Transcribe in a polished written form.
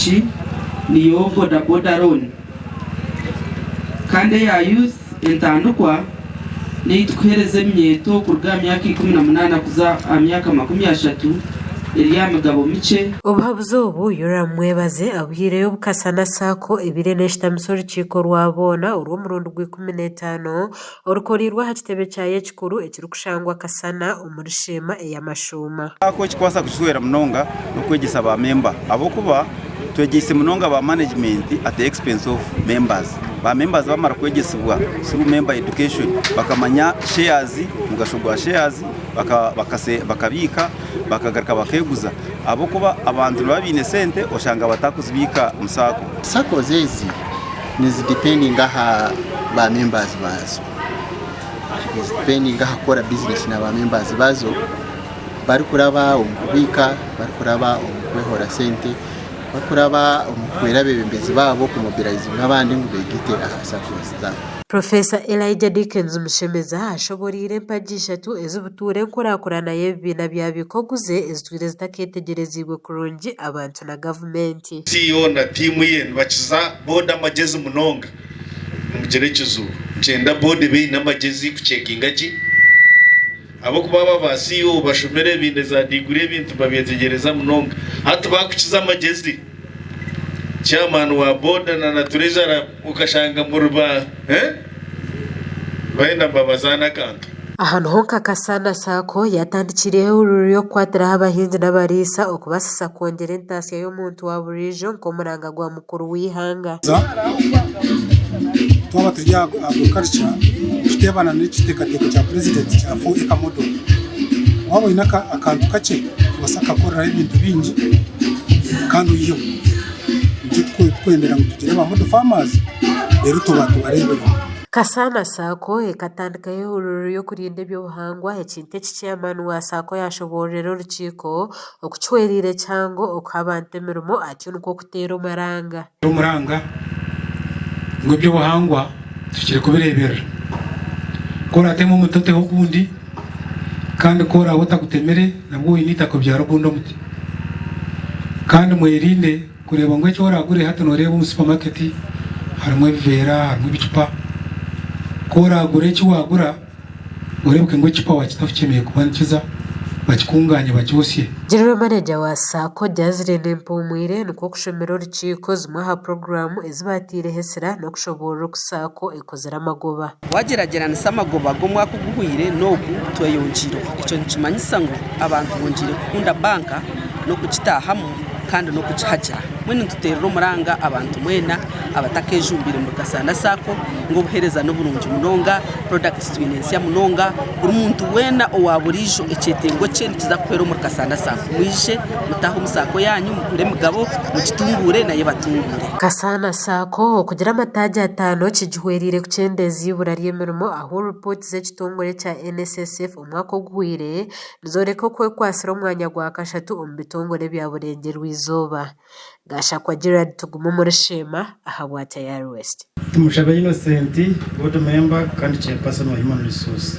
piki niyo bodaboda loan kandi ya youth entandukwa nitwereze myeto kurga myaka 18 kuza myaka 30 Eliya mugabo mice obuhabuzobu yoramwebaze abwireyo bukasana sako ibire neshita misori chiko rwabona urwo murundo gw'15 orukorirwa hakitebe cyaye kikuru ekirukushangwa kasana umurishima eyamashuma ako kikwasa kushwera munonga no kwegisa ba member abo kuba twegise munonga ba management at the expense of members ba members bamara kwegesibwa through member education bakamanya shares mugashogwa shares bakabika bakagaruka bakeguza abo kuba abantu babine sente oshanga batakuzibika musako sako zezi nizi depending aha ba members bazo is depending aha kora business na ba members bazo bari kuraba umubika bari kuraba umukwehora sente bakuraba umukwera bebembezi babo kumobirize nk'abandi ngo begite aha sako zabo. Professor Elijah Dickens umushemeza ashoborire mpagishatu ezubuture nkurakurana yebina byabikoguze ezwire zitaketegerezibwe kurungi abantu na government CEO na timu ye bakiza board amagezi munonga mugerekezo ngenda board be n'amagezi kucekinga ki abo kuba ba CEO bashomere binde za digure bintu babyetegereza munonga hatu bakukiza amagezi chairman wa board na treasurer ukashanga muruba baenda babazana kanto ahantu honka kasana sako yatandikireho ururiyo kwatira abahinzi n'abarisa okubasasa kongera entasiya y'omuntu wa burijo nko muranga gwa mukuru wihanga twaba tujya agriculture kitebana n'ikitegateko cya president cya fu ikamodo wabo inaka akantu kace basaka korera ibintu bingi kandi iyo twendera ngo tugire ba modo farmers rero tubarebera kasana sako ekatandikayo ururiyo kurinde byobuhangwa ekinte chairman wa sako yashoborero rukiko okuchwerire cyango okabante mirumo ati nuko kutera umuranga ngo byobuhangwa tukire kubirebera kora temo mutote hokundi kandi kora wotakutemere nabwo inita ko byaro gundo muti kandi mwirinde kureba ngo cyo waragure hato noreba mu supermarket harimo vera harimo bicupa kora gure cyo wagura urebuke ngo cipa wakitafukemeye kubankiza bakikunganye bacyosye General Manager wa Sako Jazirene Mpumwire nuko kushomero rukiko zimwaha program ezibatire hesera no kushobora kusako ekozera amagoba wageragerana samagoba go mwaka guhuire no tuyonjiro ico ncimanyisa ngo abantu bonjire kunda banka no kukitahamu kandi no kucahaja mwene tuterero muranga abantu mwena abatakejumbire mu kasana sako ngo buhereza no burungi munonga products twinensia munonga umuntu wena owaburijo echetengo cye kiza kwero mu kasana sako mwishe mutaho musako yanyu mukure mugabo mukitungure naye batungure kasana sako kugira amataje atano kijihwerire kucendezi burariye mirimo aho report ze kitongore cha NSSF umwaka guhwire nzoreko kwe kwasira umwanya gwa kashatu umbitongore bya burengero izoba gasha kwa Gerard tugumu murishema ahabwa Tayari West Tumushaba Innocent board member kandi chairperson wa Human Resource